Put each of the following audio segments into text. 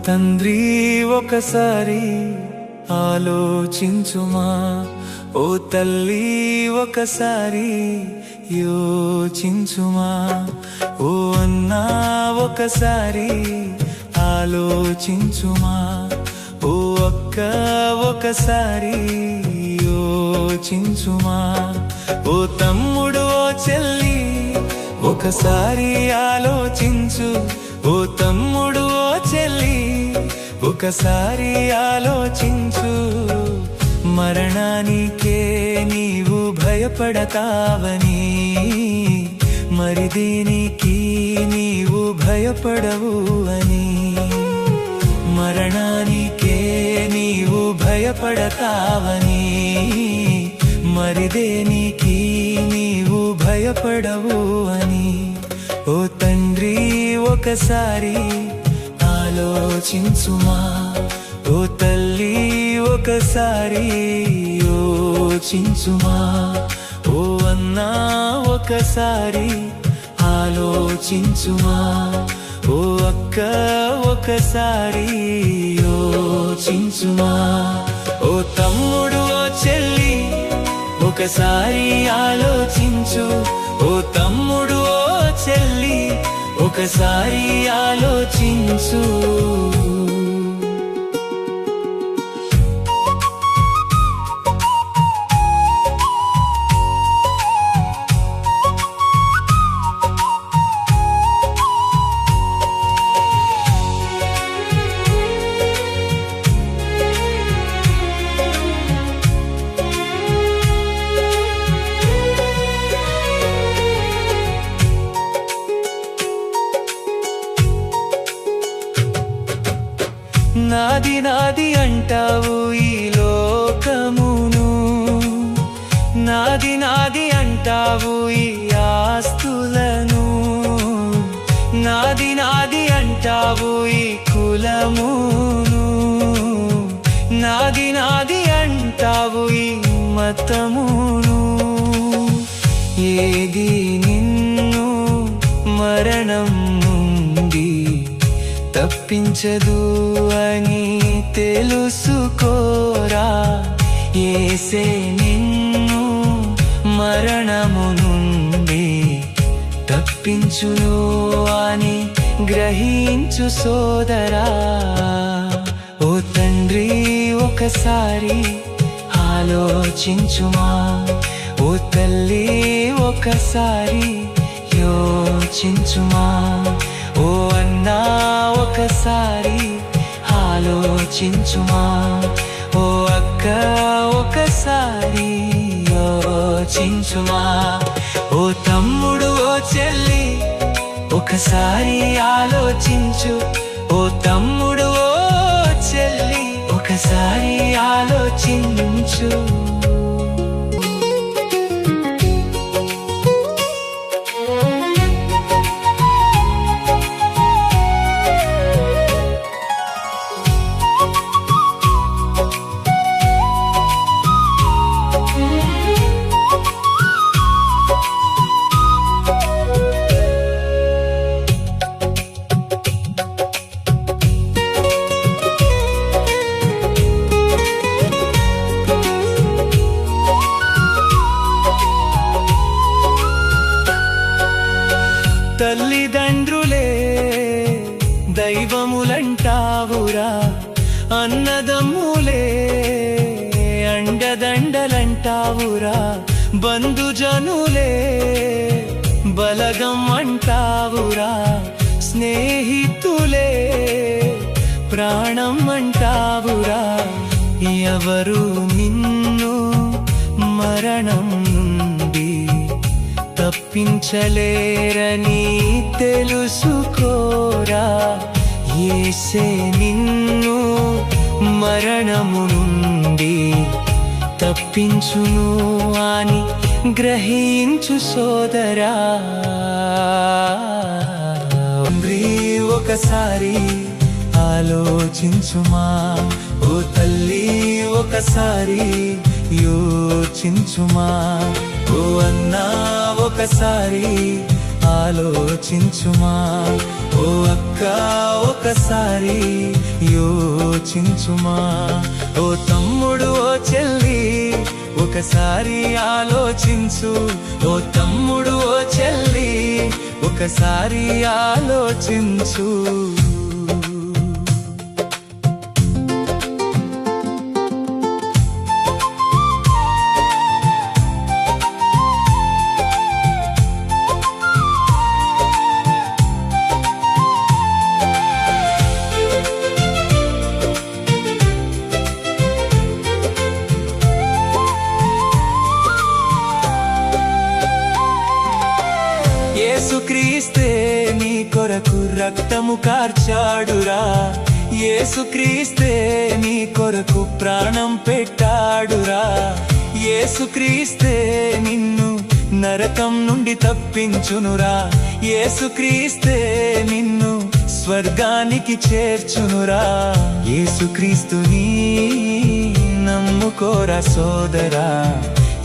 తండ్రి ఒకసారి ఆలోచించుమా, ఓ తల్లి ఒకసారి యోచించుమా, ఓ అన్నా ఒకసారి ఆలోచించుమా, ఓ అక్క ఒకసారి యోచించుమా, ఓ తమ్ముడు ఓ చెల్లి ఒకసారి ఆలోచించు, ఓ తమ్ముడు ఓ చెల్లి ఒకసారి ఆలోచించు. మరణానికే నీవు భయపడతావని, మరి దేనికి నీవు భయపడవు అని. మరణానికే నీవు భయపడతావని, మరి దేనికి నీవు భయపడవు అని. ఓ తండ్రి ఒకసారి ఆలోచించుమా, ఓ తల్లి ఒకసారి యోచించుమా, ఓ అన్నా ఒకసారి ఆలోచించుమా, ఓ అక్క ఒకసారి యోచించుమా, ఓ తమ్ముడు ఓ చెల్లి ఒకసారి ఆలోచించు, ఓ తమ్ముడు ఓ చెల్లి ఒకసారి ఆలోచించు. నాది నాది అంటావు ఈ లోకమును, నాది నాది అంటావు ఈ ఆస్తులను, నాది నాది అంటావు ఈ కులమును, నాది నాది అంటావు ఈ మతమును. ఏది నిన్ను మరణం నుండి తప్పించదు అని తెలుసుకోరా. యేసే నిన్ను మరణము నుండి తప్పించును అని గ్రహించు సోదరా. ఓ తండ్రి ఒకసారి ఆలోచించుమా, ఓ తల్లి ఒకసారి యోచించుమా, ఓ అన్నా ఒకసారి ఆలోచించుమా, ఓ అక్క ఒకసారి యోచించుమా, ఓ తమ్ముడు ఓ చెల్లి ఒకసారి ఆలోచించు, ఓ తమ్ముడు ఓ చెల్లి ఒకసారి ఆలోచించు. తల్లిదండ్రులే దైవములంటావురా, అన్నదమ్ములే అండదండలంటావురా, బంధుజనులే బలగం అంటావురా, స్నేహితులే ప్రాణం అంటావురా. ఎవరు నిన్ను మరణం నుండి తప్పించలేరని తెలుసుకోరా. యేసే నిన్ను మరణము నుండి తప్పించును అని గ్రహించు సోదరా. తండ్రి ఒకసారి ఆలోచించుమా, ఓ తల్లి ఒకసారి యోచించుమా, ఓ అన్నా ఒకసారి ఆలోచించుమా. ఓ అక్క ఒకసారి యోచించుమా. ఓ తమ్ముడు ఓ చెల్లి ఒకసారి ఆలోచించు. ఓ తమ్ముడు ఓ చెల్లి ఒకసారి ఆలోచించు. యేసుక్రీస్తే నీ కొరకు రక్తము కార్చాడురా. యేసుక్రీస్తే నీ కొరకు ప్రాణం పెట్టాడురా. యేసుక్రీస్తే నిన్ను నరకం నుండి తప్పించునురా. యేసుక్రీస్తే నిన్ను స్వర్గానికి చేర్చునురా. యేసుక్రీస్తుని నమ్ముకోరా సోదరా.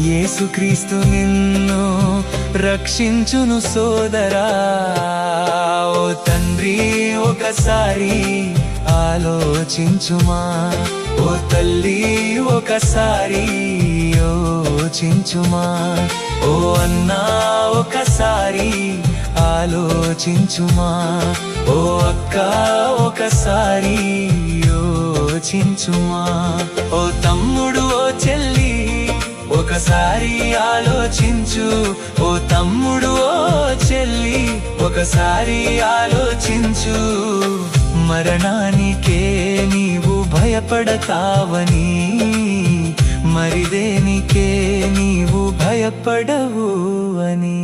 యేసుక్రీస్తు నిన్ను రక్షించును సోదరా. ఓ తండ్రి ఒకసారి ఆలోచించుమా. ఓ తల్లి ఒకసారి యోచించుమా. ఓ అన్నా ఒకసారి ఆలోచించుమా. ఓ అక్క ఒకసారి యోచించుమా. ఓ తమ్ముడు ఓ చెల్లి ఒకసారి ఆలోచించు. ఓ తమ్ముడు ఓ చెల్లి ఒకసారి ఆలోచించు. మరణానికే నీవు భయపడతావని మరి దేనికే నీవు భయపడవు అని.